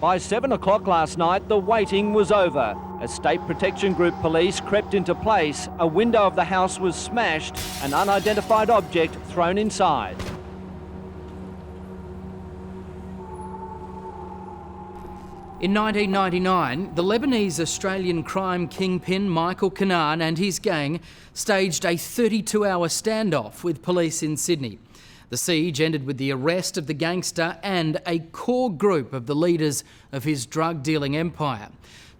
By 7 o'clock last night, the waiting was over. As State Protection Group police crept into place, a window of the house was smashed, an unidentified object thrown inside. In 1999, the Lebanese-Australian crime kingpin Michael Kanaan and his gang staged a 32-hour standoff with police in Sydney. The siege ended with the arrest of the gangster and a core group of the leaders of his drug-dealing empire.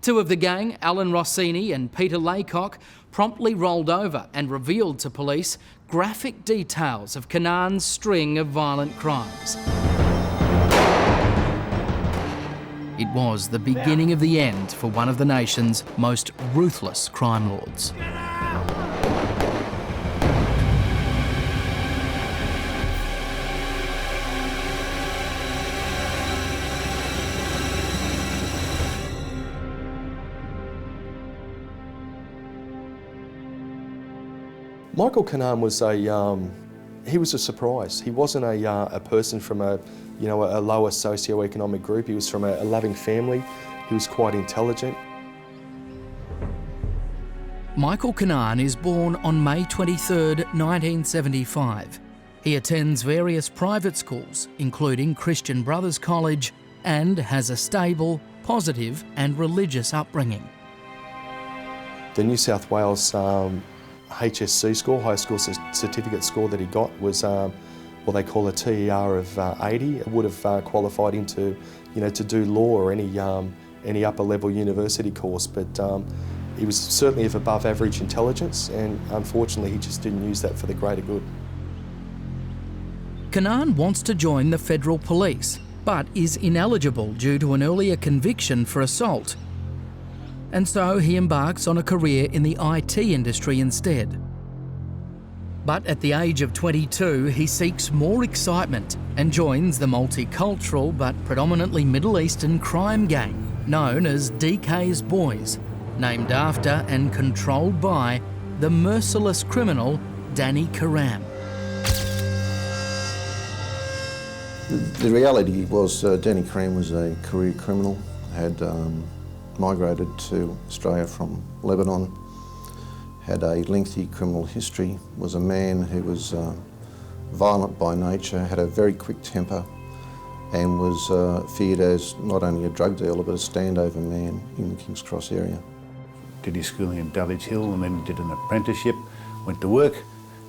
Two of the gang, Alan Rossini and Peter Laycock, promptly rolled over and revealed to police graphic details of Kanaan's string of violent crimes. It was the beginning of the end for one of the nation's most ruthless crime lords. Michael Kanaan was he was a surprise. He wasn't a person from a lower socio-economic group. He was from a loving family. He was quite intelligent. Michael Kanaan is born on May 23rd, 1975. He attends various private schools, including Christian Brothers College, and has a stable, positive and religious upbringing. The New South Wales HSC score, high school certificate score that he got was what they call a TER of 80. It would have qualified him to, to do law or any upper level university course, but he was certainly of above average intelligence, and unfortunately he just didn't use that for the greater good. Kanaan wants to join the federal police, but is ineligible due to an earlier conviction for assault. And so he embarks on a career in the IT industry instead. But at the age of 22, he seeks more excitement and joins the multicultural but predominantly Middle Eastern crime gang known as DK's Boys, named after and controlled by the merciless criminal Danny Karam. The reality was Danny Karam was a career criminal, had migrated to Australia from Lebanon, had a lengthy criminal history, was a man who was violent by nature, had a very quick temper, and was feared as not only a drug dealer but a standover man in the King's Cross area. Did his schooling in Dulwich Hill, and then he did an apprenticeship, went to work,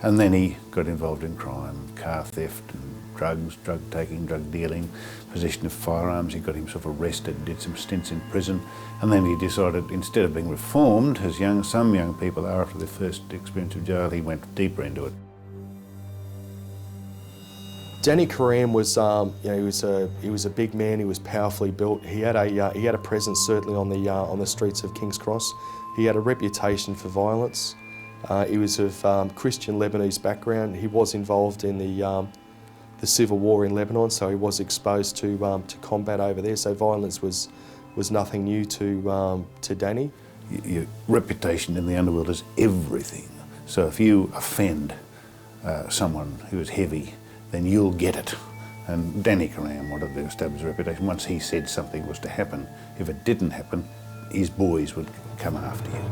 and then he got involved in crime, car theft, and drugs, drug taking, drug dealing, possession of firearms. He got himself arrested, did some stints in prison, and then he decided, instead of being reformed, as some young people are after their first experience of jail, he went deeper into it. Danny Karam was, he was a big man. He was powerfully built. He had a presence certainly on the streets of King's Cross. He had a reputation for violence. He was of Christian Lebanese background. He was involved in the civil war in Lebanon, so he was exposed to combat over there. So violence was nothing new to Danny. Your reputation in the underworld is everything. So if you offend someone who is heavy, then you'll get it. And Danny Karam wanted to establish a reputation. Once he said something was to happen, if it didn't happen, his boys would come after you.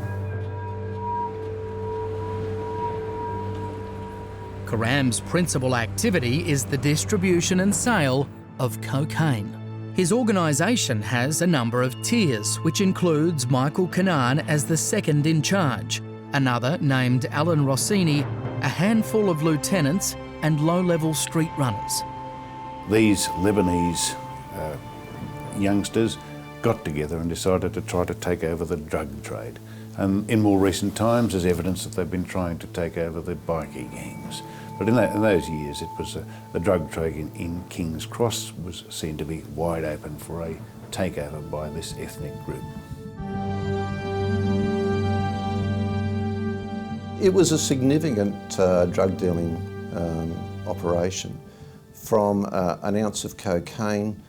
Karam's principal activity is the distribution and sale of cocaine. His organisation has a number of tiers, which includes Michael Kanaan as the second in charge, another named Alan Rossini, a handful of lieutenants and low-level street runners. These Lebanese youngsters got together and decided to try to take over the drug trade. And in more recent times, there's evidence that they've been trying to take over the bikie gangs. But in those years, it was the drug trade in King's Cross was seen to be wide open for a takeover by this ethnic group. It was a significant drug dealing operation. From an ounce of cocaine,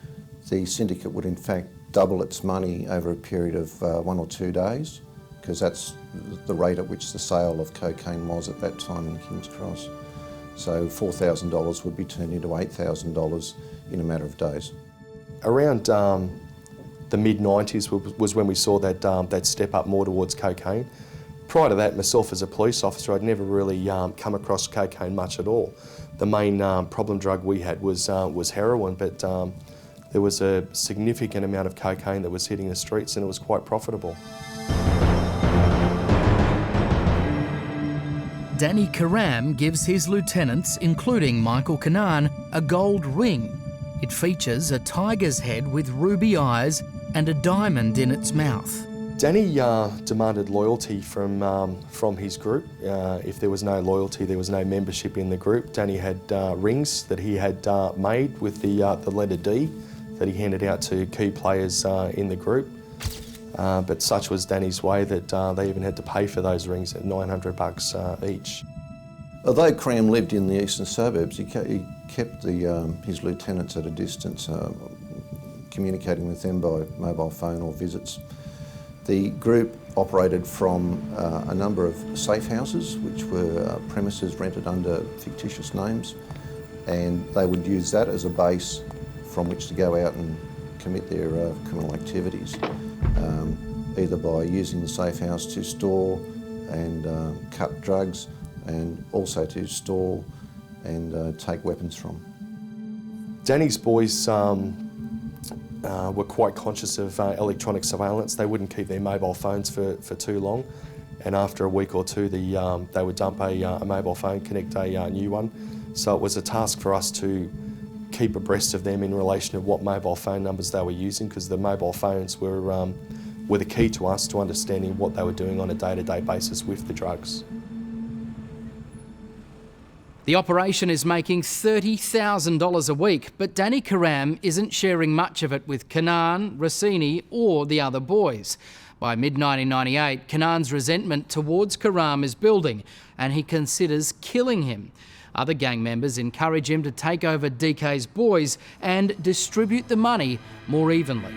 the syndicate would in fact double its money over a period of 1 or 2 days, because that's the rate at which the sale of cocaine was at that time in King's Cross. So $4,000 would be turned into $8,000 in a matter of days. Around the mid-90s was when we saw that, that step up more towards cocaine. Prior to that, myself as a police officer, I'd never really come across cocaine much at all. The main problem drug we had was heroin, but there was a significant amount of cocaine that was hitting the streets, and it was quite profitable. Danny Karam gives his lieutenants, including Michael Kanaan, a gold ring. It features a tiger's head with ruby eyes and a diamond in its mouth. Danny demanded loyalty from his group. If there was no loyalty, there was no membership in the group. Danny had rings that he had made with the letter D that he handed out to key players in the group. But such was Danny's way that they even had to pay for those rings at $900 each. Although Karam lived in the eastern suburbs, he kept his lieutenants at a distance, communicating with them by mobile phone or visits. The group operated from a number of safe houses, which were premises rented under fictitious names, and they would use that as a base from which to go out and commit their criminal activities, either by using the safe house to store and cut drugs, and also to store and take weapons from. Danny's boys were quite conscious of electronic surveillance. They wouldn't keep their mobile phones for too long, and after a week or two they would dump a mobile phone, connect a new one. So it was a task for us to keep abreast of them in relation to what mobile phone numbers they were using, because the mobile phones were the key to us to understanding what they were doing on a day-to-day basis with the drugs. The operation is making $30,000 a week, but Danny Karam isn't sharing much of it with Kanaan, Rossini or the other boys. By mid-1998, Kanaan's resentment towards Karam is building, and he considers killing him. Other gang members encourage him to take over DK's boys and distribute the money more evenly.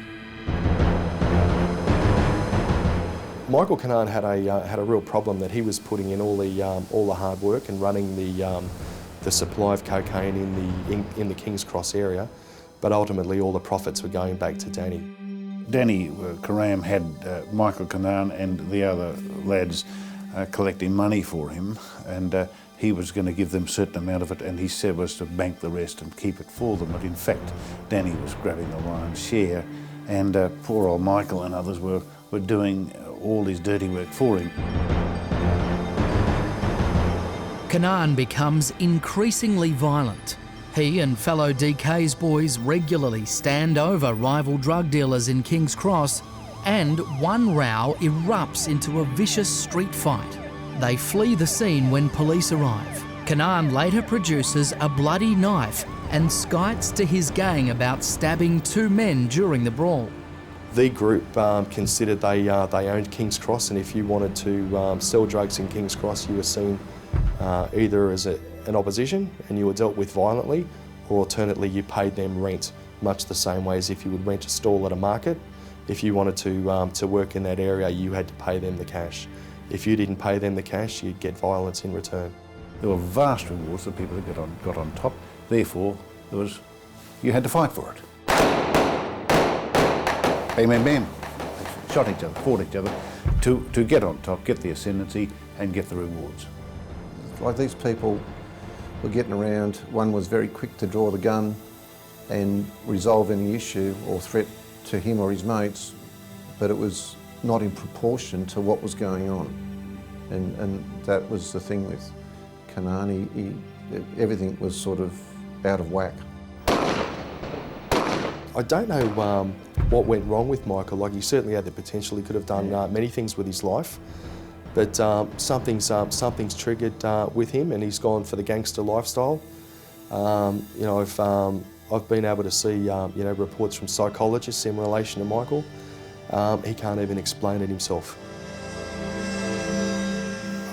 Michael Kanaan had a real problem that he was putting in all the hard work and running the supply of cocaine in the King's Cross area, but ultimately all the profits were going back to Danny. Danny Karam had Michael Kanaan and the other lads collecting money for him, and he was going to give them a certain amount of it, and he said was to bank the rest and keep it for them. But in fact, Danny was grabbing the lion's share, and poor old Michael and others were doing all his dirty work for him. Kanaan becomes increasingly violent. He and fellow DK's boys regularly stand over rival drug dealers in King's Cross, and one row erupts into a vicious street fight. They flee the scene when police arrive. Kanaan later produces a bloody knife and skites to his gang about stabbing two men during the brawl. The group considered they owned King's Cross, and if you wanted to sell drugs in King's Cross, you were seen either as an opposition and you were dealt with violently, or alternately you paid them rent, much the same way as if you would rent a stall at a market. If you wanted to work in that area, you had to pay them the cash. If you didn't pay them the cash, you'd get violence in return. There were vast rewards for people that got on top. Therefore, you had to fight for it. Bam, bam, bam. They shot each other, fought each other to get on top, get the ascendancy and get the rewards. Like these people were getting around. One was very quick to draw the gun and resolve any issue or threat to him or his mates, but it was not in proportion to what was going on. And that was the thing with Kanaan. Everything was sort of out of whack. I don't know what went wrong with Michael. Like, he certainly had the potential. He could have done many things with his life, but something's triggered with him, and he's gone for the gangster lifestyle. You know, I've been able to see you know, reports from psychologists in relation to Michael. He can't even explain it himself.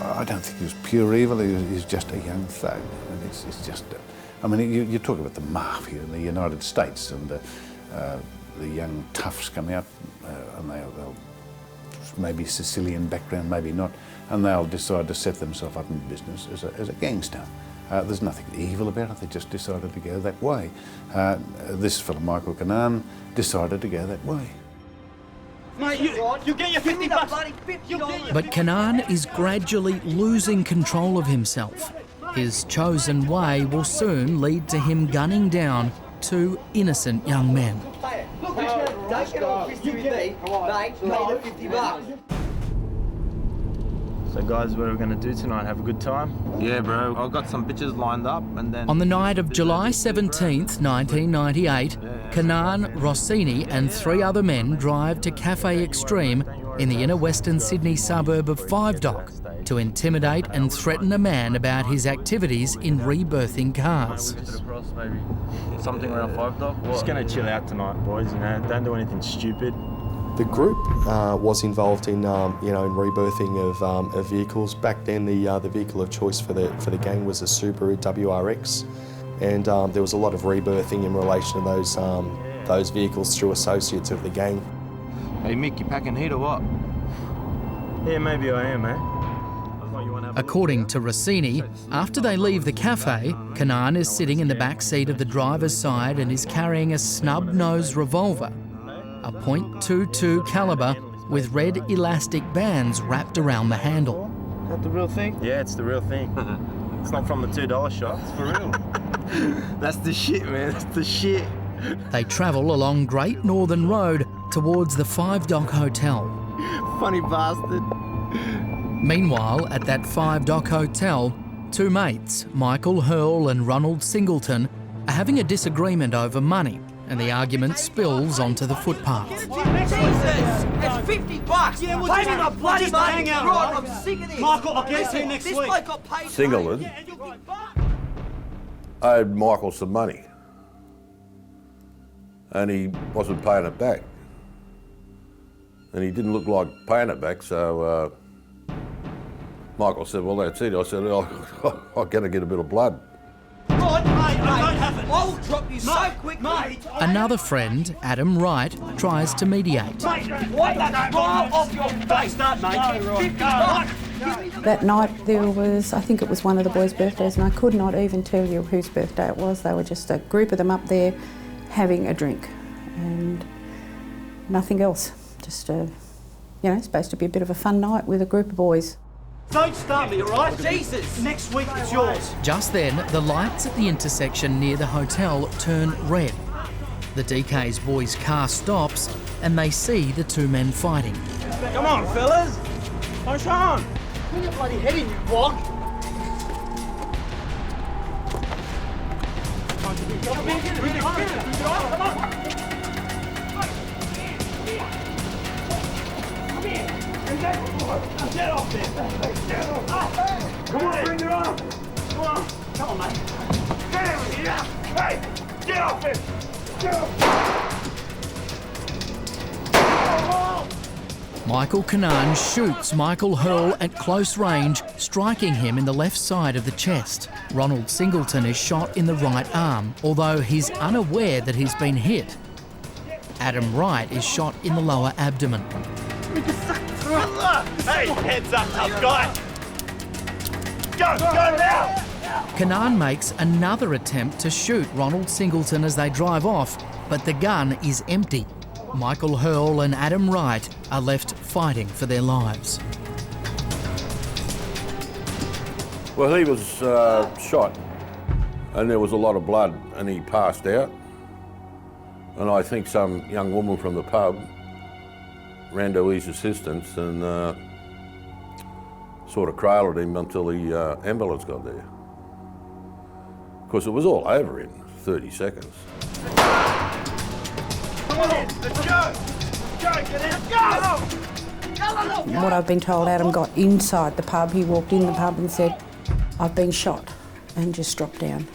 I don't think he was pure evil. He's just a young thug. And it's just. I mean, you talk about the mafia in the United States, and the young toughs come out, and they'll maybe Sicilian background, maybe not, and they'll decide to set themselves up in business as a gangster. There's nothing evil about it. They just decided to go that way. This fellow, Michael Kanaan, decided to go that way. Mate, you get your 50 bucks. But Kanaan is gradually losing control of himself. His chosen way will soon lead to him gunning down two innocent young men. Look, don't get all fisty with me, mate. Pay the 50 bucks. So guys, what are we going to do tonight? Have a good time? Yeah, bro. I've got some bitches lined up and then... On the night of July 17th, 1998, Kanaan, Rossini and three other men drive to Cafe Extreme in the inner western Sydney suburb of Five Dock to intimidate and threaten a man about his activities in rebirthing cars. Something around 5 Dock? Just going to chill out tonight, boys, you know, don't do anything stupid. The group was involved in, in rebirthing of vehicles. Back then, the vehicle of choice for the gang was a Subaru WRX, and there was a lot of rebirthing in relation to those vehicles through associates of the gang. Hey Mick, you packing heat or what? Yeah, maybe I am, eh? According to Rossini, after they leave the cafe, Kanaan is sitting in the back seat of the driver's side and is carrying a snub-nosed revolver, a .22 caliber with red elastic bands wrapped around the handle. Is that the real thing? Yeah, it's the real thing. It's not from the $2 shop, it's for real. That's the shit, man, that's the shit. They travel along Great Northern Road towards the Five Dock Hotel. Funny bastard. Meanwhile, at that Five Dock Hotel, two mates, Michael Hurl and Ronald Singleton, are having a disagreement over money, and the argument spills onto the footpath. Jesus! It's 50 bucks! Yeah, we'll pay me my bloody money! Right, I'm sick of this! Michael, I'll get you next week. This bloke got paid Singleton today. owed Michael some money and he wasn't paying it back. And he didn't look like paying it back, so Michael said, well, that's it. I said, I'm going to get a bit of blood. Right, mate, I don't have it. I will drop you so quick, mate! Another friend, Adam Wright, tries to mediate. Mate, Wipe that smile off your face! start, mate. 50 bucks! That night there was, I think it was one of the boys' birthdays, and I could not even tell you whose birthday it was. They were just a group of them up there having a drink and nothing else. Just supposed to be a bit of a fun night with a group of boys. Don't start me, all right? Jesus! Next week it's yours. Just then, the lights at the intersection near the hotel turn red. The DK's boys' car stops and they see the two men fighting. Come on, fellas. Push on. Put your bloody head in, you block. Come on. Get off there! Get off! Come on, bring it on! Come on! Come on, mate! Get out of here! Hey! Get off it! Get off! Michael Kanaan shoots Michael Hurl at close range, striking him in the left side of the chest. Ronald Singleton is shot in the right arm, although he's unaware that he's been hit. Adam Wright is shot in the lower abdomen. Hey, heads up, tough guy! Go now! Kanaan makes another attempt to shoot Ronald Singleton as they drive off, but the gun is empty. Michael Hurl and Adam Wright are left fighting for their lives. Well, he was shot and there was a lot of blood and he passed out. And I think some young woman from the pub ran to his assistance and sort of cradled him until the ambulance got there. Of course, it was all over in 30 seconds. Come on, let's go! Go, get out, go! What I've been told, Adam got inside the pub. He walked in the pub and said, "I've been shot," and just dropped down.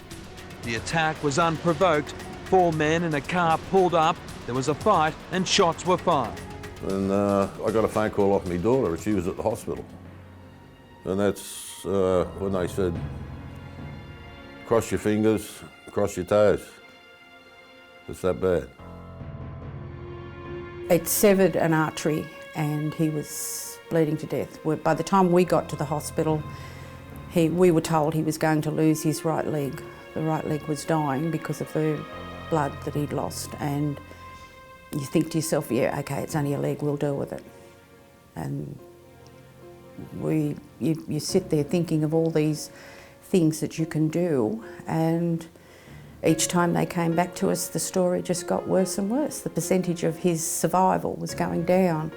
The attack was unprovoked. 4 men in a car pulled up, there was a fight and shots were fired. And I got a phone call off my daughter, she was at the hospital. And that's when they said, cross your fingers, cross your toes. It's that bad. It severed an artery and he was bleeding to death. By the time we got to the hospital, we were told he was going to lose his right leg. The right leg was dying because of the blood that he'd lost, and you think to yourself, yeah, okay, it's only a leg, we'll deal with it. And you sit there thinking of all these things that you can do, and each time they came back to us, the story just got worse and worse. The percentage of his survival was going down.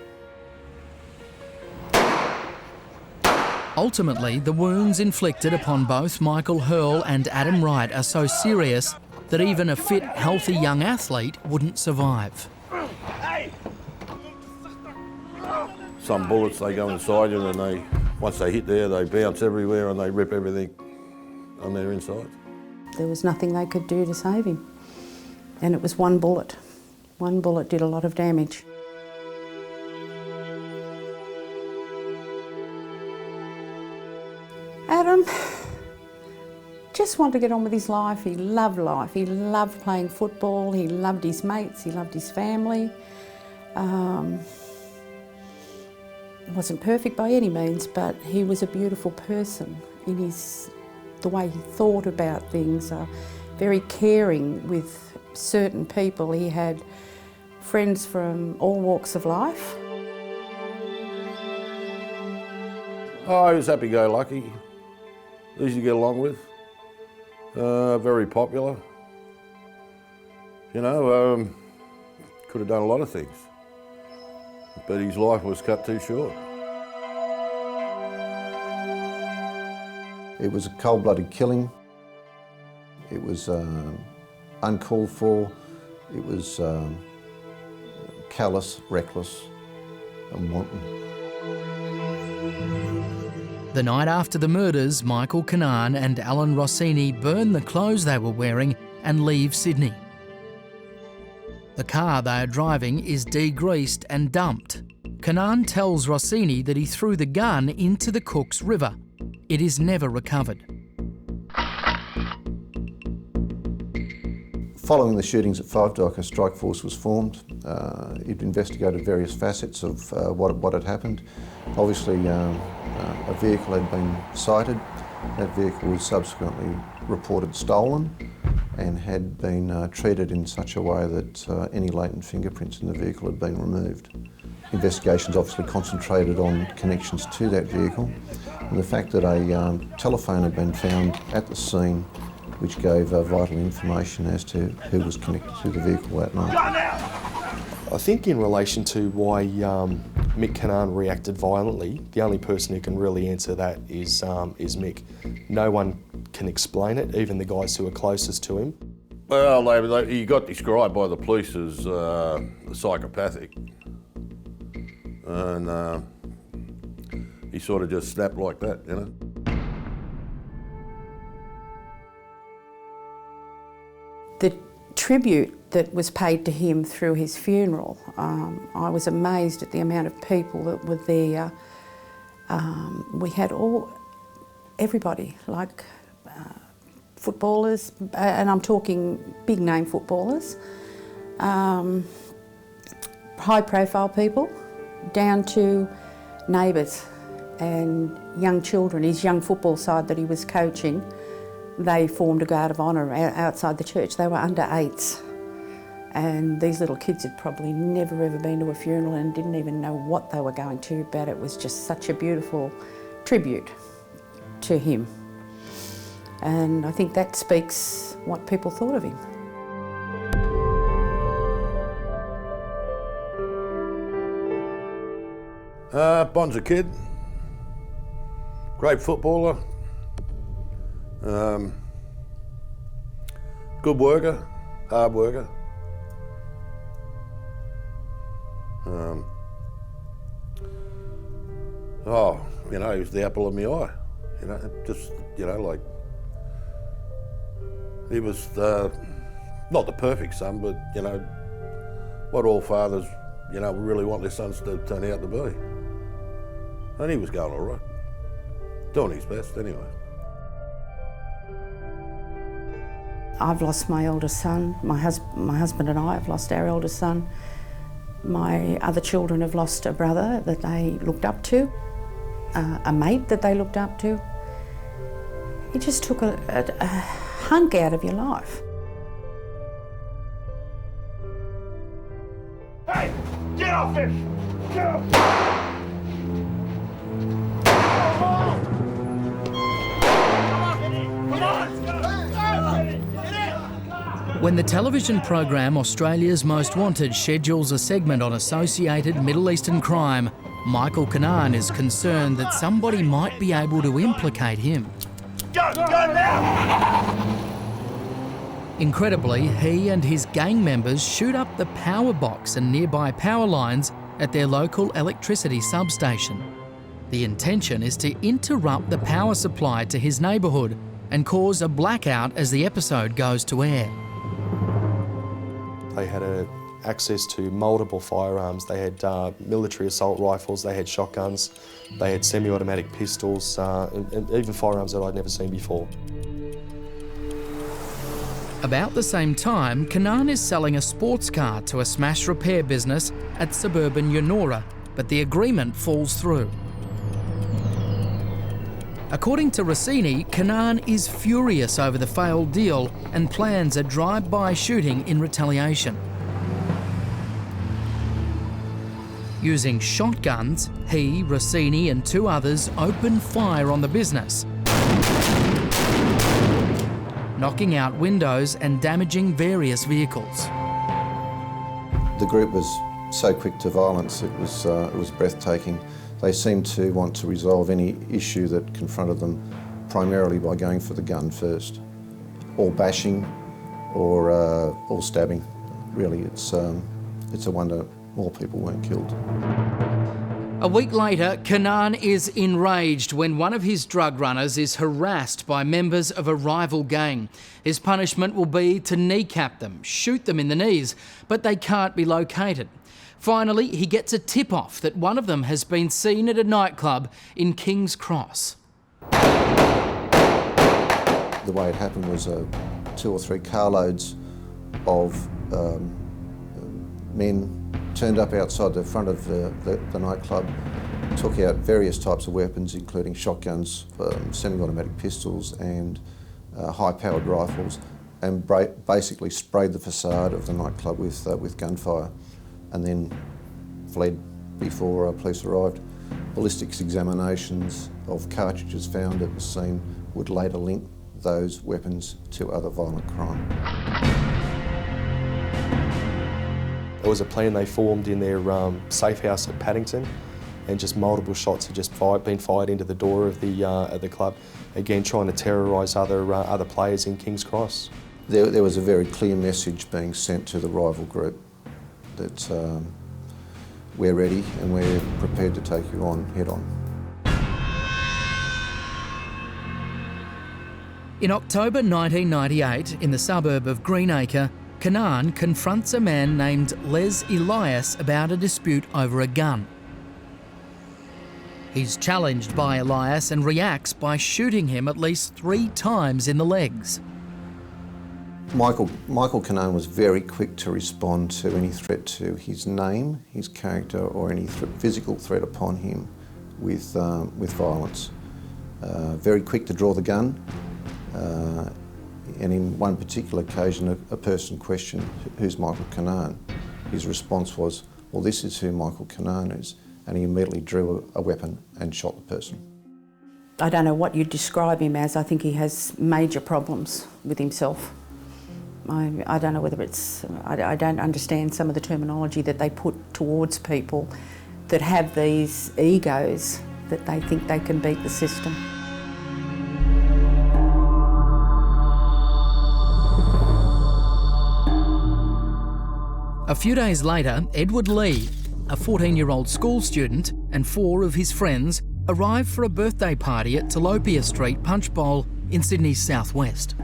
Ultimately, the wounds inflicted upon both Michael Hurl and Adam Wright are so serious that even a fit, healthy young athlete wouldn't survive. Some bullets, they go inside you, and once they hit there, they bounce everywhere and they rip everything on their inside. There was nothing they could do to save him. And it was one bullet. One bullet did a lot of damage. Adam just wanted to get on with his life. He loved life. He loved playing football. He loved his mates. He loved his family. Wasn't perfect by any means, but he was a beautiful person in the way he thought about things. Very caring with certain people. He had friends from all walks of life. Oh, he was happy-go-lucky, easy to get along with, very popular. You know, could have done a lot of things, but his life was cut too short. It was a cold-blooded killing. It was uncalled for. It was callous, reckless and wanton. The night after the murders, Michael Kanaan and Alan Rossini burn the clothes they were wearing and leave Sydney. The car they are driving is degreased and dumped. Kanaan tells Rossini that he threw the gun into the Cooks River. It is never recovered. Following the shootings at Five Dock, a strike force was formed. It investigated various facets of what had happened. Obviously, a vehicle had been sighted. That vehicle was subsequently reported stolen and had been treated in such a way that any latent fingerprints in the vehicle had been removed. Investigations obviously concentrated on connections to that vehicle, and the fact that a telephone had been found at the scene which gave vital information as to who was connected to the vehicle that night. I think in relation to why Mick Kanaan reacted violently, the only person who can really answer that is Mick. No one can explain it, even the guys who are closest to him. Well, he got described by the police as psychopathic, and he sort of just snapped like that, you know. The tribute that was paid to him through his funeral, I was amazed at the amount of people that were there. We had everybody, like footballers, and I'm talking big name footballers, high profile people, down to neighbours and young children. His young football side that he was coaching, they formed a guard of honour outside the church. They were under 8s. And these little kids had probably never ever been to a funeral and didn't even know what they were going to, but it was just such a beautiful tribute to him. And I think that speaks what people thought of him. Bon's a kid, great footballer, good worker, hard worker. You know, he was the apple of my eye. You know, just, you know, like, he was not the perfect son, but, you know, what all fathers, you know, really want their sons to turn out to be. And he was going all right, doing his best anyway. I've lost my eldest son. My husband and I have lost our eldest son. My other children have lost a brother that they looked up to, a mate that they looked up to. It just took a hunk out of your life. off him! Get off! When the television program Australia's Most Wanted schedules a segment on associated Middle Eastern crime, Michael Kanaan is concerned that somebody might be able to implicate him. Go now! Incredibly, he and his gang members shoot up the power box and nearby power lines at their local electricity substation. The intention is to interrupt the power supply to his neighbourhood and cause a blackout as the episode goes to air. They had access to multiple firearms. They had military assault rifles, they had shotguns, they had semi-automatic pistols, and even firearms that I'd never seen before. About the same time, Kanaan is selling a sports car to a smash repair business at suburban Yonora, but the agreement falls through. According to Rossini, Kanaan is furious over the failed deal and plans a drive-by shooting in retaliation. Using shotguns, he, Rossini and 2 others open fire on the business, knocking out windows and damaging various vehicles. The group was so quick to violence, it was breathtaking. They seemed to want to resolve any issue that confronted them primarily by going for the gun first, or bashing, or stabbing. Really, it's a wonder more people weren't killed. A week later, Kanaan is enraged when one of his drug runners is harassed by members of a rival gang. His punishment will be to kneecap them, shoot them in the knees, but they can't be located. Finally, he gets a tip-off that one of them has been seen at a nightclub in King's Cross. The way it happened was 2 or 3 carloads of men turned up outside the front of the nightclub, took out various types of weapons, including shotguns, semi-automatic pistols and high-powered rifles, and basically sprayed the facade of the nightclub with gunfire, and then fled before police arrived. Ballistics examinations of cartridges found at the scene would later link those weapons to other violent crime. It was a plan they formed in their safe house at Paddington, and just multiple shots had just been fired into the door of the club, again trying to terrorise other players in King's Cross. There was a very clear message being sent to the rival group that we're ready and we're prepared to take you on head on. In October 1998, in the suburb of Greenacre, Kanaan confronts a man named Les Elias about a dispute over a gun. He's challenged by Elias and reacts by shooting him at least 3 times in the legs. Michael Kanaan was very quick to respond to any threat to his name, his character, or any physical threat upon him with violence. Very quick to draw the gun, and in one particular occasion, a person questioned, "Who's Michael Kanaan?" His response was, "Well, this is who Michael Kanaan is," and he immediately drew a weapon and shot the person. I don't know what you'd describe him as. I think he has major problems with himself. I don't know whether it's... I don't understand some of the terminology that they put towards people that have these egos that they think they can beat the system. A few days later, Edward Lee, a 14-year-old school student, and 4 of his friends arrive for a birthday party at Tilapia Street Punch Bowl in Sydney's southwest.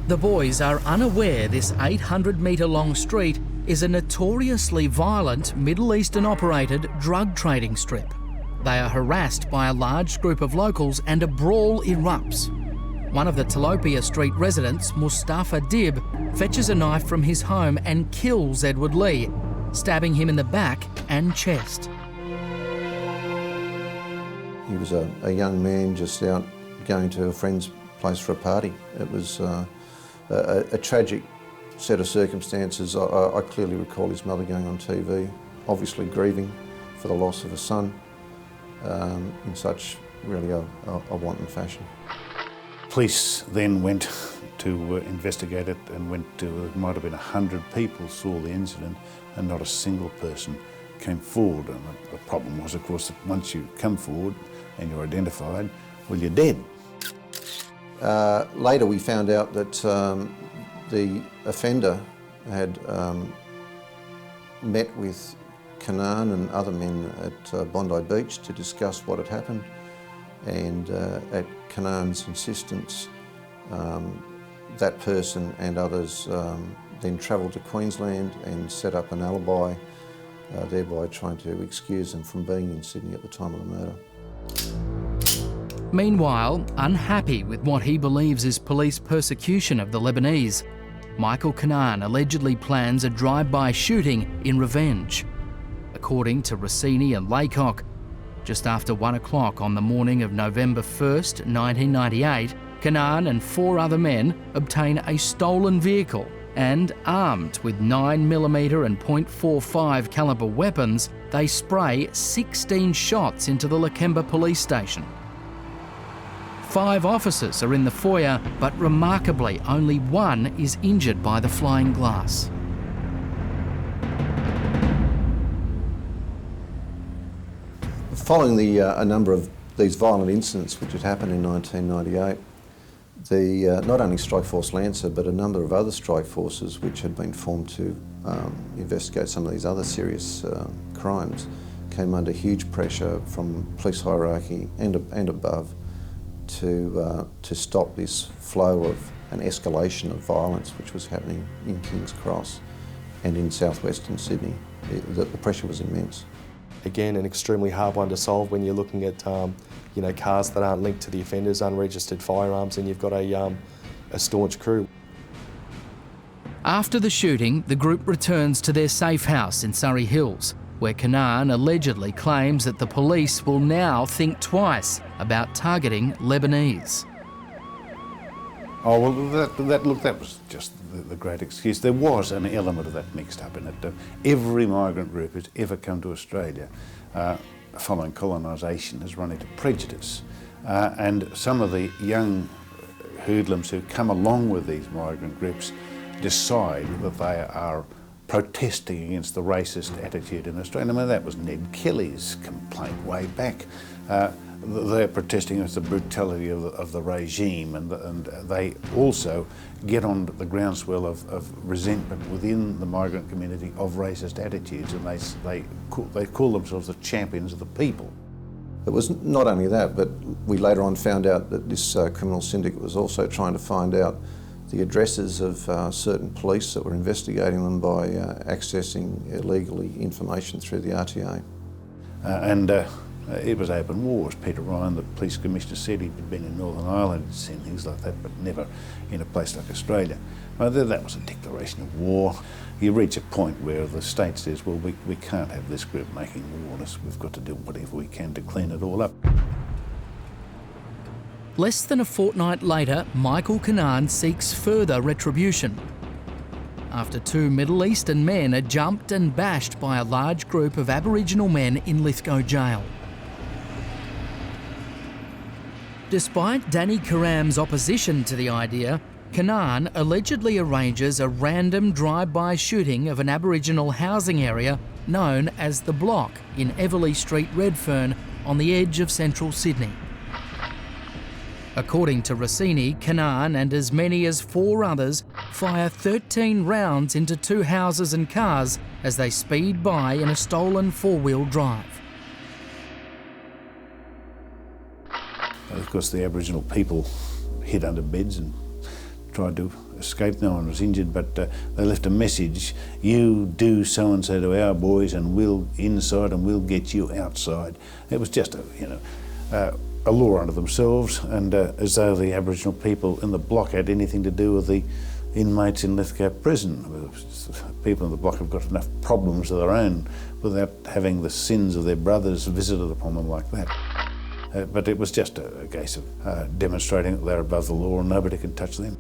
The boys are unaware this 800-metre-long street is a notoriously violent Middle Eastern-operated drug trading strip. They are harassed by a large group of locals and a brawl erupts. One of the Tilapia Street residents, Mustafa Dib, fetches a knife from his home and kills Edward Lee, stabbing him in the back and chest. He was a young man just out going to a friend's place for a party. It was a tragic set of circumstances. I clearly recall his mother going on TV obviously grieving for the loss of a son in such really a wanton fashion. Police then went to investigate it and went to, it might have been 100 people saw the incident and not a single person came forward. And the problem was, of course, that once you come forward and you're identified, well, you're dead. Later we found out that the offender had met with Kanaan and other men at Bondi Beach to discuss what had happened, and at Kanaan's insistence that person and others then travelled to Queensland and set up an alibi, thereby trying to excuse them from being in Sydney at the time of the murder. Meanwhile, unhappy with what he believes is police persecution of the Lebanese, Michael Kanaan allegedly plans a drive-by shooting in revenge. According to Rossini and Laycock, just after 1 o'clock on the morning of November 1st, 1998, Kanaan and 4 other men obtain a stolen vehicle and, armed with 9mm and .45 caliber weapons, they spray 16 shots into the Lakemba police station. 5 officers are in the foyer, but remarkably only 1 is injured by the flying glass. Following a number of these violent incidents which had happened in 1998, not only Strike Force Lancer but a number of other strike forces which had been formed to investigate some of these other serious crimes came under huge pressure from police hierarchy and above to stop this flow of an escalation of violence which was happening in King's Cross and in southwestern Sydney. The pressure was immense. Again, an extremely hard one to solve when you're looking at cars that aren't linked to the offenders, unregistered firearms, and you've got a staunch crew. After the shooting, the group returns to their safe house in Surrey Hills, where Kanaan allegedly claims that the police will now think twice about targeting Lebanese. Oh, well, that was just the great excuse. There was an element of that mixed up in it. Every migrant group who's ever come to Australia following colonisation has run into prejudice. And some of the young hoodlums who come along with these migrant groups decide that they are protesting against the racist attitude in Australia. I mean, that was Ned Kelly's complaint way back. They're protesting against the brutality of the regime, and they also get on the groundswell of resentment within the migrant community of racist attitudes, and they call themselves the champions of the people. It was not only that, but we later on found out that this criminal syndicate was also trying to find out the addresses of certain police that were investigating them by accessing illegally information through the RTA. It was open war. As Peter Ryan, the police commissioner, said he'd been in Northern Ireland and seen things like that, but never in a place like Australia. Well, that was a declaration of war. You reach a point where the state says, well, we can't have this group making war on us. We've got to do whatever we can to clean it all up. Less than a fortnight later, Michael Kanaan seeks further retribution after 2 Middle Eastern men are jumped and bashed by a large group of Aboriginal men in Lithgow Jail. Despite Danny Karam's opposition to the idea, Kanaan allegedly arranges a random drive-by shooting of an Aboriginal housing area known as The Block in Everleigh Street, Redfern, on the edge of central Sydney. According to Rossini, Kanaan and as many as 4 others fire 13 rounds into 2 houses and cars as they speed by in a stolen 4-wheel drive. Of course, the Aboriginal people hid under beds and tried to escape. No one was injured, but they left a message: you do so-and-so to our boys and we'll inside and we'll get you outside. It was just a law unto themselves, and as though the Aboriginal people in the block had anything to do with the inmates in Lithgow prison. People in the block have got enough problems of their own without having the sins of their brothers visited upon them like that. But it was just a case of demonstrating that they're above the law and nobody can touch them.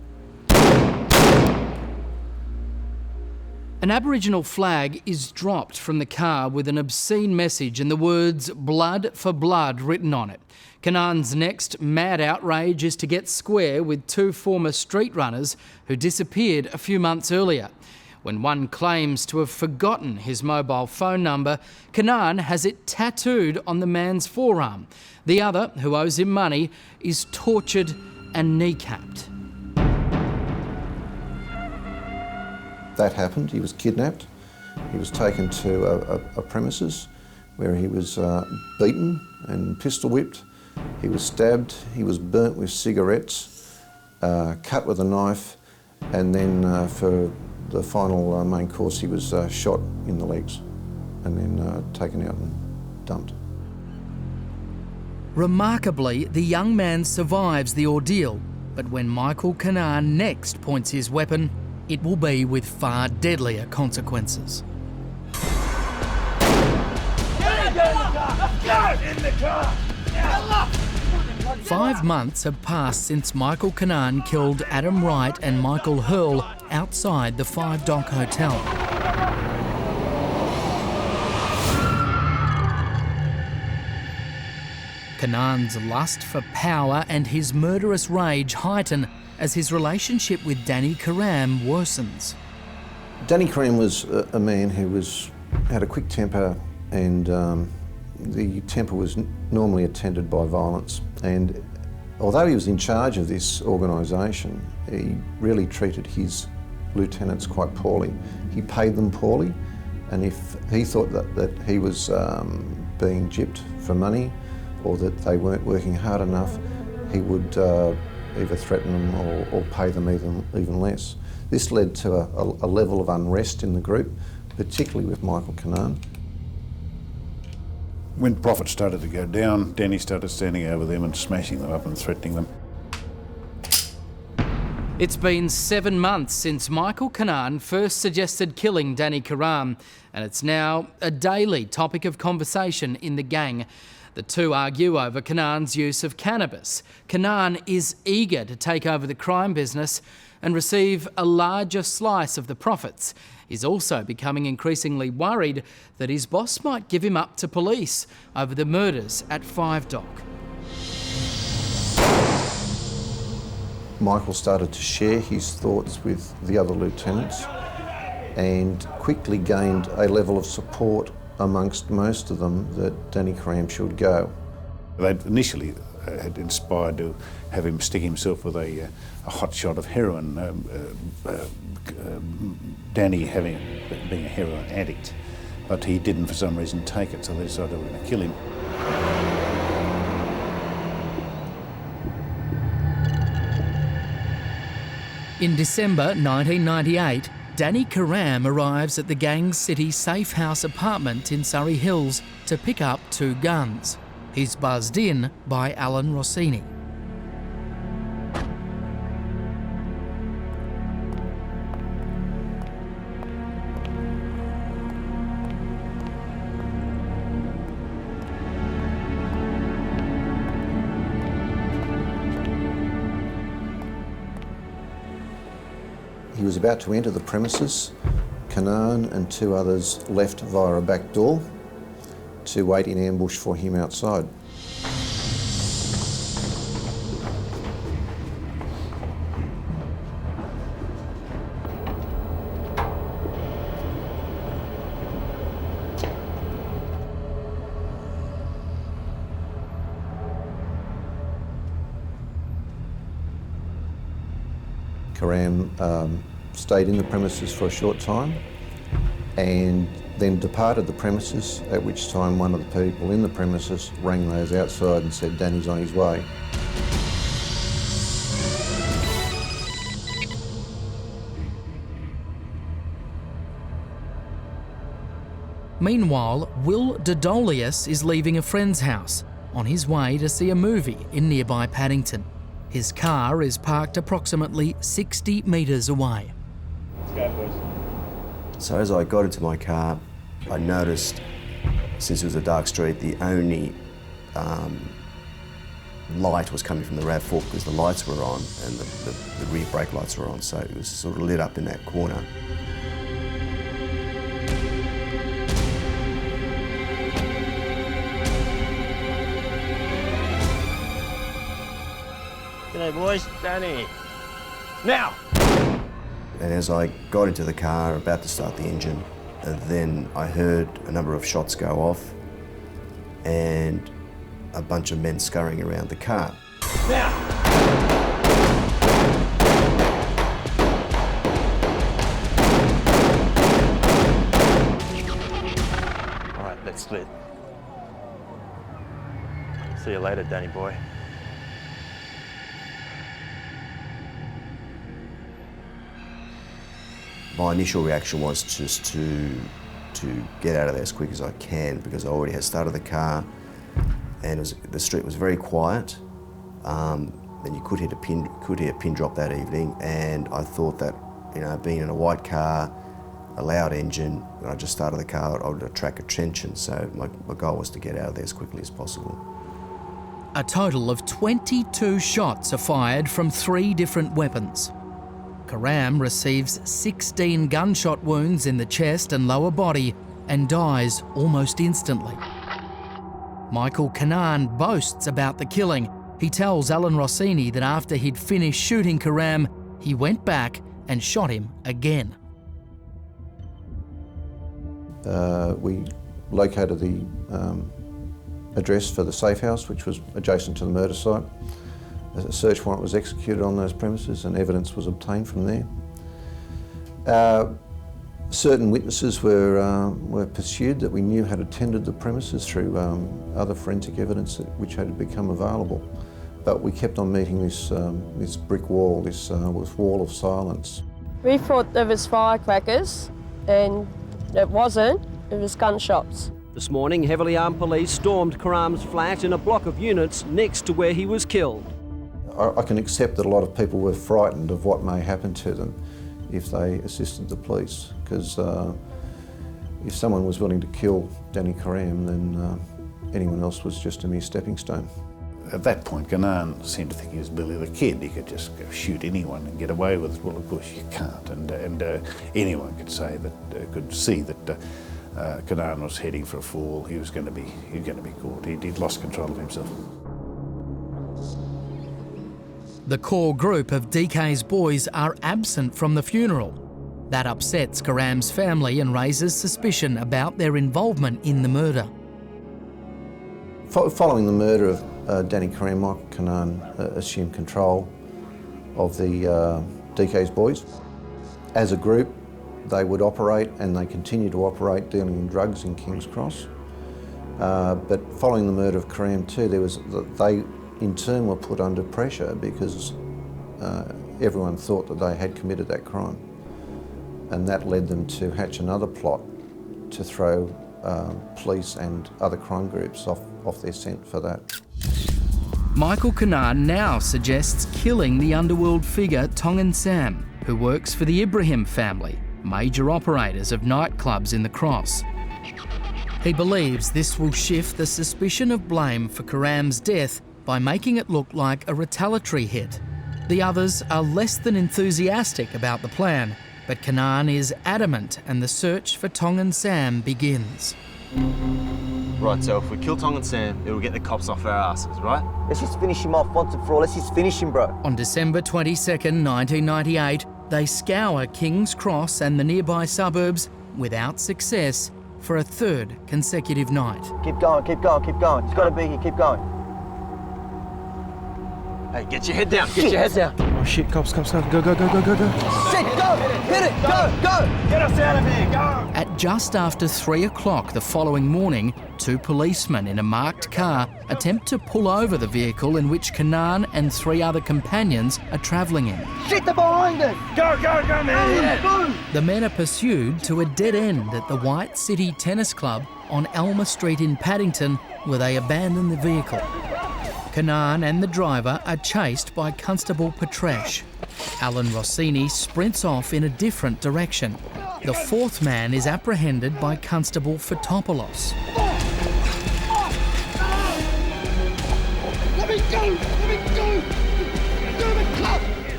An Aboriginal flag is dropped from the car with an obscene message and the words "blood for blood" written on it. Kanaan's next mad outrage is to get square with two former street runners who disappeared a few months earlier. When one claims to have forgotten his mobile phone number, Kanaan has it tattooed on the man's forearm. The other, who owes him money, is tortured and kneecapped. That happened. He was kidnapped. He was taken to a premises where he was beaten and pistol whipped. He was stabbed. He was burnt with cigarettes, cut with a knife, and then for the final main course he was shot in the legs and then taken out and dumped. Remarkably, the young man survives the ordeal, but when Michael Kanaan next points his weapon, it will be with far deadlier consequences. In the car! 5 months have passed since Michael Kanaan killed Adam Wright and Michael Hurl outside the 5 Dock Hotel. Kanaan's lust for power and his murderous rage heighten as his relationship with Danny Karam worsens. Danny Karam was a man who had a quick temper, and the temper was normally attended by violence. And although he was in charge of this organisation, he really treated his lieutenants quite poorly. He paid them poorly, and if he thought that he was being gypped for money or that they weren't working hard enough, he would either threaten them or pay them even less. This led to a level of unrest in the group, particularly with Michael Kanaan. When profits started to go down, Danny started standing over them and smashing them up and threatening them. It's been 7 months since Michael Kanaan first suggested killing Danny Karam, and it's now a daily topic of conversation in the gang. The two argue over Kanaan's use of cannabis. Kanaan is eager to take over the crime business and receive a larger slice of the profits. He's also becoming increasingly worried that his boss might give him up to police over the murders at 5 Dock. Michael started to share his thoughts with the other lieutenants and quickly gained a level of support amongst most of them that Danny Karam should go. They initially had inspired to have him stick himself with a hot shot of heroin, Danny being a heroin addict, but he didn't for some reason take it, so they decided they were going to kill him. In December 1998, Danny Karam arrives at the gang's city safe house apartment in Surrey Hills to pick up 2 guns. He's buzzed in by Alan Rossini. He was about to enter the premises. Kanaan and 2 others left via a back door to wait in ambush for him outside. Karam stayed in the premises for a short time and then departed the premises, at which time one of the people in the premises rang those outside and said Danny's on his way. Meanwhile, Will Dodolius is leaving a friend's house on his way to see a movie in nearby Paddington. His car is parked approximately 60 metres away. Let's go, boys. So as I got into my car, I noticed, since it was a dark street, the only light was coming from the RAV4 because the lights were on and the rear brake lights were on, so it was sort of lit up in that corner. Danny, boys. Danny. Now! And as I got into the car, about to start the engine, then I heard a number of shots go off and a bunch of men scurrying around the car. Now! All right, let's split. See you later, Danny boy. My initial reaction was just to get out of there as quick as I can, because I already had started the car and the street was very quiet, and you could hear a pin drop that evening, and I thought that, you know, being in a white car, a loud engine, when I just started the car, I would attract attention, so my goal was to get out of there as quickly as possible. A total of 22 shots are fired from 3 different weapons. Karam receives 16 gunshot wounds in the chest and lower body and dies almost instantly. Michael Kanaan boasts about the killing. He tells Alan Rossini that after he'd finished shooting Karam, he went back and shot him again. We located the address for the safe house, which was adjacent to the murder site. A search warrant was executed on those premises and evidence was obtained from there. Certain witnesses were pursued that we knew had attended the premises through other forensic evidence which had become available. But we kept on meeting this brick wall, this wall of silence. We thought there was firecrackers, and it wasn't. It was gunshots. This morning, heavily armed police stormed Karam's flat in a block of units next to where he was killed. I can accept that a lot of people were frightened of what may happen to them if they assisted the police, because if someone was willing to kill Danny Karam, then anyone else was just a mere stepping stone. At that point, Kanaan seemed to think he was Billy the Kid. He could just go shoot anyone and get away with it. Well, of course, you can't. And anyone could say that, could see that Kanaan was heading for a fall. He was going to be caught. He'd lost control of himself. The core group of DK's boys are absent from the funeral. That upsets Karam's family and raises suspicion about their involvement in the murder. Following the murder of Danny Karam, Michael Kanaan assumed control of the DK's boys. As a group, they would operate, and they continue to operate, dealing in drugs in King's Cross. But following the murder of Karam too, they in turn were put under pressure because everyone thought that they had committed that crime. And that led them to hatch another plot to throw police and other crime groups off their scent for that. Michael Kanaan now suggests killing the Underworld figure Tongan Sam, who works for the Ibrahim family, major operators of nightclubs in the Cross. He believes this will shift the suspicion of blame for Karam's death by making it look like a retaliatory hit. The others are less than enthusiastic about the plan, but Kanaan is adamant and the search for Tongan Sam begins. Right, so if we kill Tongan Sam, it'll get the cops off our asses, right? Let's just finish him off once and for all. Let's just finish him, bro. On December 22nd, 1998, they scour King's Cross and the nearby suburbs without success for a third consecutive night. Keep going, keep going, keep going. It's got to be here, keep going. Hey, get your head down, get your head down. Oh shit, cops, go. Shit, go! Hit it, go! Get us out of here, go! At just after 3 o'clock the following morning, 2 policemen in a marked car attempt to pull over the vehicle in which Kanaan and 3 other companions are travelling in. Shit, they're behind us! Go, man! The men are pursued to a dead end at the White City Tennis Club on Elmer Street in Paddington, where they abandon the vehicle. Kanaan and the driver are chased by Constable Petresh. Alan Rossini sprints off in a different direction. The 4th man is apprehended by Constable Fotopoulos. Let me go!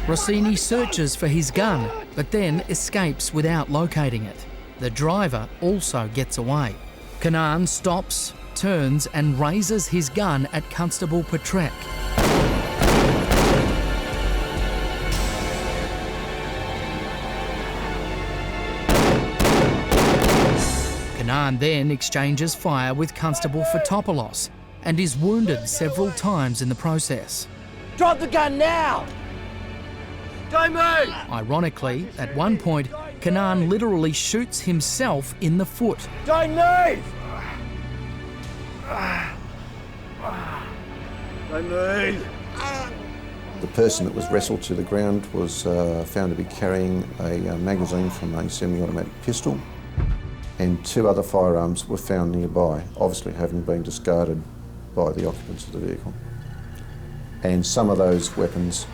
Rossini searches for his gun, but then escapes without locating it. The driver also gets away. Kanaan stops, turns and raises his gun at Constable Petrek. Kanaan then exchanges fire with Constable Fotopoulos and is wounded several times in the process. Drop the gun now! Don't move! Ironically, at one point, Kanaan literally shoots himself in the foot. Don't move! Don't move! The person that was wrestled to the ground was found to be carrying a magazine from a semi-automatic pistol, and 2 other firearms were found nearby, obviously having been discarded by the occupants of the vehicle. And some of those weapons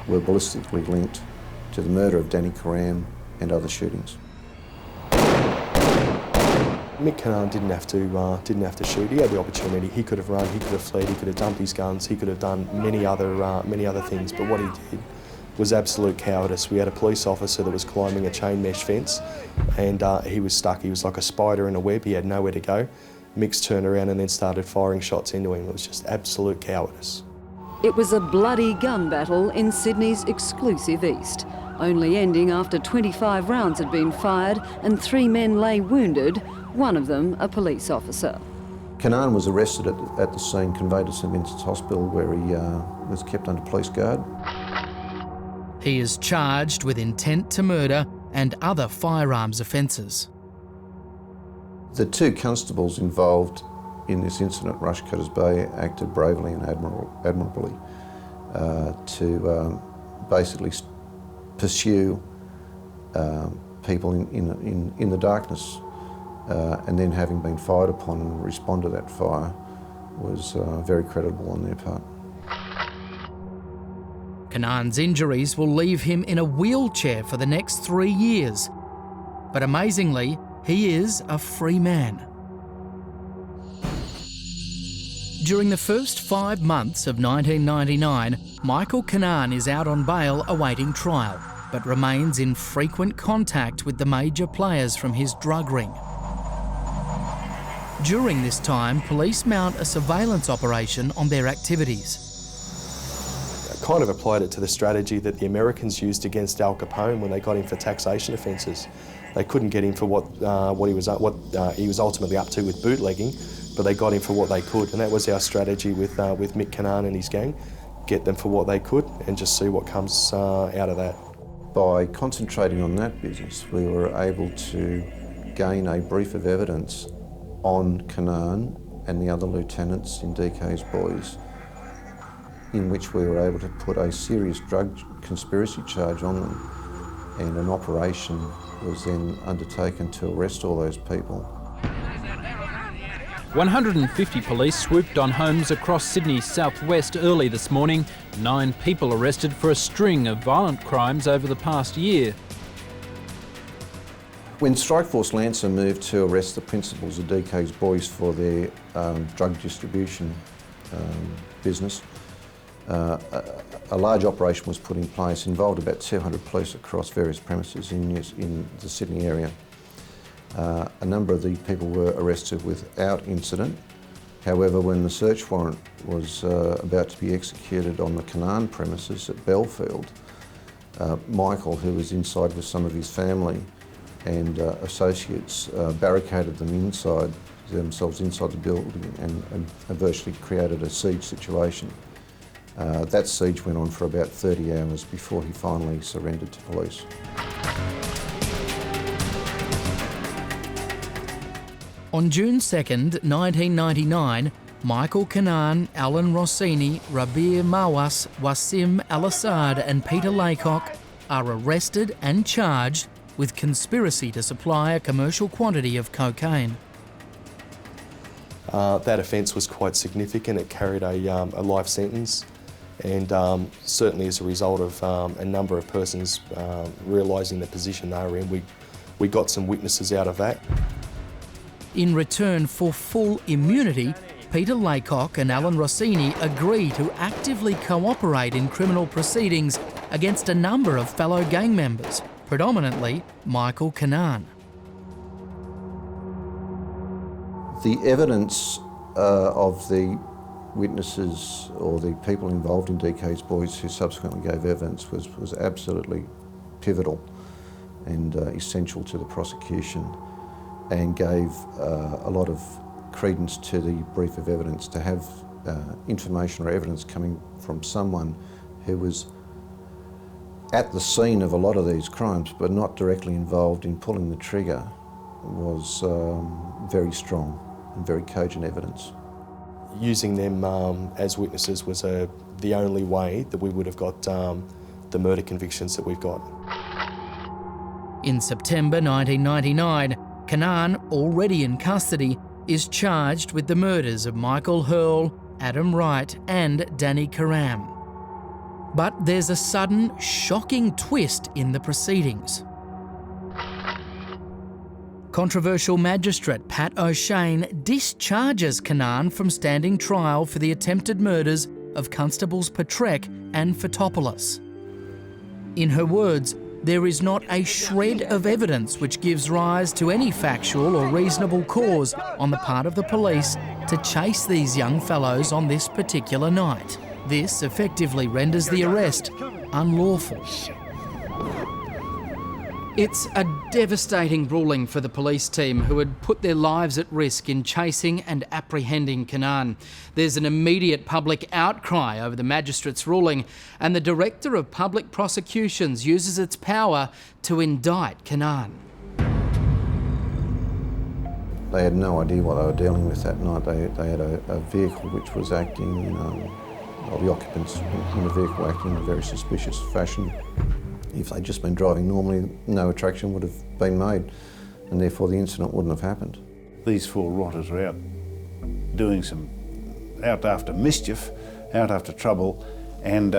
were ballistically linked to the murder of Danny Karam and other shootings. Mick Kanaan didn't have to shoot. He had the opportunity. He could have run. He could have fled. He could have dumped his guns. He could have done many other things. But what he did was absolute cowardice. We had a police officer that was climbing a chain mesh fence, and he was stuck. He was like a spider in a web. He had nowhere to go. Mick's turned around and then started firing shots into him. It was just absolute cowardice. It was a bloody gun battle in Sydney's exclusive east, only ending after 25 rounds had been fired and 3 men lay wounded, one of them a police officer. Kanaan was arrested at the scene, conveyed to St Vincent's Hospital where he was kept under police guard. He is charged with intent to murder and other firearms offences. The 2 constables involved in this incident at Rushcutters Bay acted bravely and admirably to basically pursue people in the darkness, and then having been fired upon and respond to that fire was very creditable on their part. Kanaan's injuries will leave him in a wheelchair for the next 3 years. But amazingly, he is a free man. During the first 5 months of 1999, Michael Kanaan is out on bail awaiting trial, but remains in frequent contact with the major players from his drug ring. During this time, police mount a surveillance operation on their activities. I kind of applied it to the strategy that the Americans used against Al Capone when they got him for taxation offences. They couldn't get him for what he was ultimately up to with bootlegging, but they got him for what they could, and that was our strategy with Mick Kanaan and his gang. Get them for what they could and just see what comes out of that. By concentrating on that business, we were able to gain a brief of evidence on Kanaan and the other lieutenants in DK's boys, in which we were able to put a serious drug conspiracy charge on them, and an operation was then undertaken to arrest all those people. 150 police swooped on homes across Sydney's southwest early this morning. 9 people arrested for a string of violent crimes over the past year. When Strikeforce Lancer moved to arrest the principals of DK's boys for their drug distribution business, a large operation was put in place, involved about 200 police across various premises in the Sydney area. A number of the people were arrested without incident. However, when the search warrant was about to be executed on the Kanaan premises at Belfield, Michael, who was inside with some of his family and associates, barricaded themselves inside the building and virtually created a siege situation. That siege went on for about 30 hours before he finally surrendered to police. On June 2nd, 1999, Michael Kanaan, Alan Rossini, Rabir Mawas, Wasim Al-Assad and Peter Laycock are arrested and charged with conspiracy to supply a commercial quantity of cocaine. That offence was quite significant. It carried a life sentence, and certainly as a result of a number of persons realising the position they were in, we got some witnesses out of that. In return for full immunity, Peter Laycock and Alan Rossini agree to actively cooperate in criminal proceedings against a number of fellow gang members, predominantly Michael Kanaan. The evidence of the witnesses or the people involved in DK's boys who subsequently gave evidence was absolutely pivotal and essential to the prosecution. and gave a lot of credence to the brief of evidence, to have information or evidence coming from someone who was at the scene of a lot of these crimes but not directly involved in pulling the trigger was very strong and very cogent evidence. Using them as witnesses was the only way that we would have got the murder convictions that we've got. In September 1999, Kanaan, already in custody, is charged with the murders of Michael Hurl, Adam Wright and Danny Karam. But there's a sudden, shocking twist in the proceedings. Controversial magistrate Pat O'Shane discharges Kanaan from standing trial for the attempted murders of Constables Patrek and Fotopoulos. In her words, there is not a shred of evidence which gives rise to any factual or reasonable cause on the part of the police to chase these young fellows on this particular night. This effectively renders the arrest unlawful. It's a devastating ruling for the police team who had put their lives at risk in chasing and apprehending Kanaan. There's an immediate public outcry over the magistrate's ruling, and the Director of Public Prosecutions uses its power to indict Kanaan. They had no idea what they were dealing with that night. They had a vehicle which was acting, or the occupants in the vehicle acting in a very suspicious fashion. If they'd just been driving normally, no attraction would have been made, and therefore the incident wouldn't have happened. These four rotters are out doing out after mischief, out after trouble, and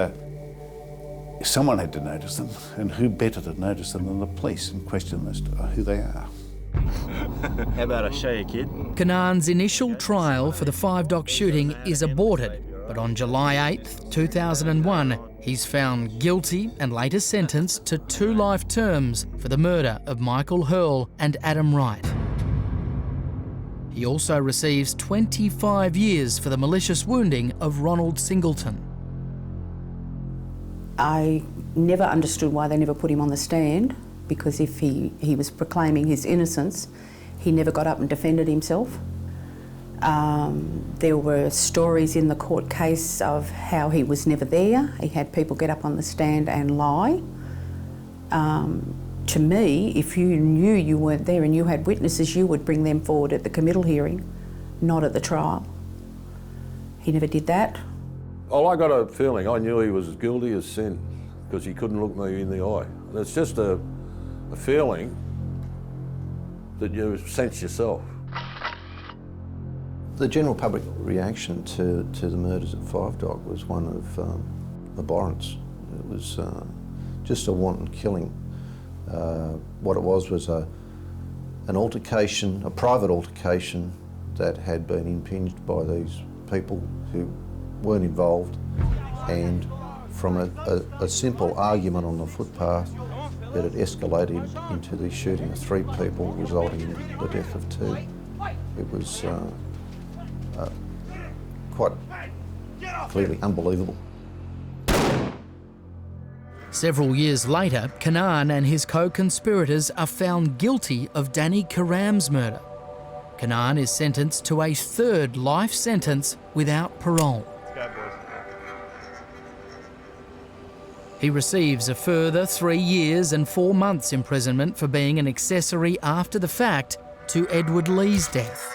someone had to notice them, and who better to notice them than the police and question as to who they are. How about I show you, kid? Kanaan's initial trial for the 5 Dock shooting is aborted, but on July 8, 2001, he's found guilty and later sentenced to 2 life terms for the murder of Michael Hurl and Adam Wright. He also receives 25 years for the malicious wounding of Ronald Singleton. I never understood why they never put him on the stand, because if he was proclaiming his innocence, he never got up and defended himself. There were stories in the court case of how he was never there. He had people get up on the stand and lie. To me, if you knew you weren't there and you had witnesses, you would bring them forward at the committal hearing, not at the trial. He never did that. Oh, I got a feeling I knew he was as guilty as sin because he couldn't look me in the eye. And it's just a feeling that you sense yourself. The general public reaction to the murders at 5 Dock was one of abhorrence. It was just a wanton killing. What it was an altercation, a private altercation that had been impinged by these people who weren't involved, and from a simple argument on the footpath that had escalated into the shooting of 3 people, resulting in the death of 2. It was quite clearly unbelievable. Several years later, Kanaan and his co-conspirators are found guilty of Danny Karam's murder. Kanaan is sentenced to a 3rd life sentence without parole. He receives a further 3 years and 4 months imprisonment for being an accessory after the fact to Edward Lee's death.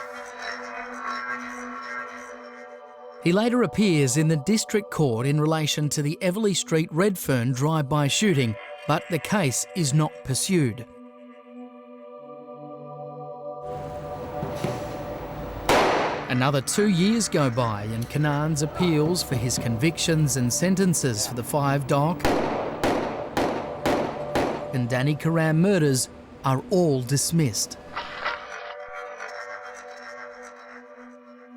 He later appears in the district court in relation to the Everleigh Street Redfern drive-by shooting, but the case is not pursued. Another 2 years go by and Kanaan's appeals for his convictions and sentences for the 5 Dock and Danny Karam murders are all dismissed.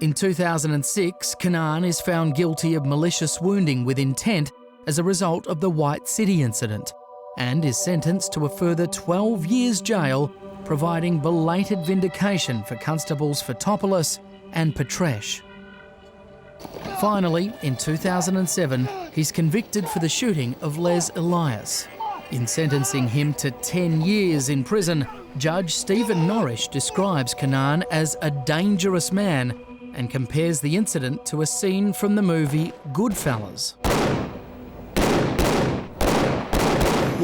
In 2006, Kanaan is found guilty of malicious wounding with intent as a result of the White City incident and is sentenced to a further 12 years jail, providing belated vindication for Constables Fotopoulos and Petresh. Finally, in 2007, he's convicted for the shooting of Les Elias. In sentencing him to 10 years in prison, Judge Stephen Norrish describes Kanaan as a dangerous man and compares the incident to a scene from the movie Goodfellas.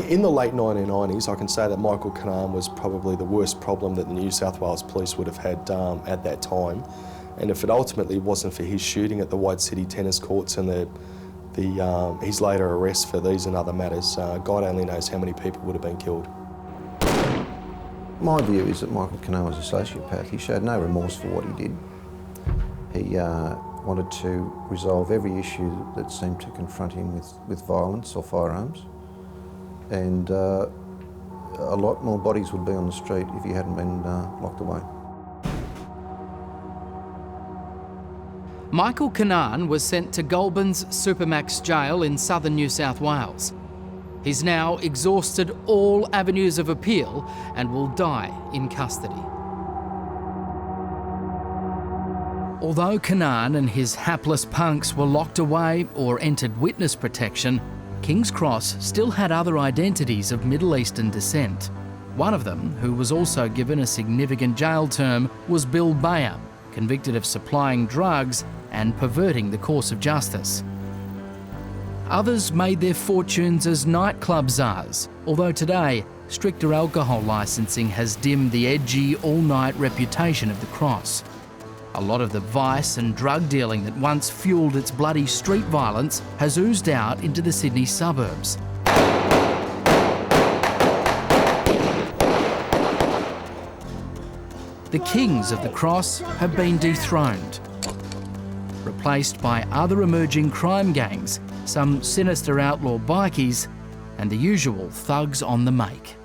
In the late 1990s, I can say that Michael Kanaan was probably the worst problem that the New South Wales Police would have had at that time. And if it ultimately wasn't for his shooting at the White City tennis courts and his later arrest for these and other matters, God only knows how many people would have been killed. My view is that Michael Kanaan was a sociopath. He showed no remorse for what he did. He wanted to resolve every issue that seemed to confront him with violence or firearms. And a lot more bodies would be on the street if he hadn't been locked away. Michael Kanaan was sent to Goulburn's Supermax jail in southern New South Wales. He's now exhausted all avenues of appeal and will die in custody. Although Kanaan and his hapless punks were locked away or entered witness protection, King's Cross still had other identities of Middle Eastern descent. One of them, who was also given a significant jail term, was Bill Bayer, convicted of supplying drugs and perverting the course of justice. Others made their fortunes as nightclub czars, although today, stricter alcohol licensing has dimmed the edgy, all-night reputation of the Cross. A lot of the vice and drug dealing that once fuelled its bloody street violence has oozed out into the Sydney suburbs. The kings of the Cross have been dethroned, replaced by other emerging crime gangs, some sinister outlaw bikies, and the usual thugs on the make.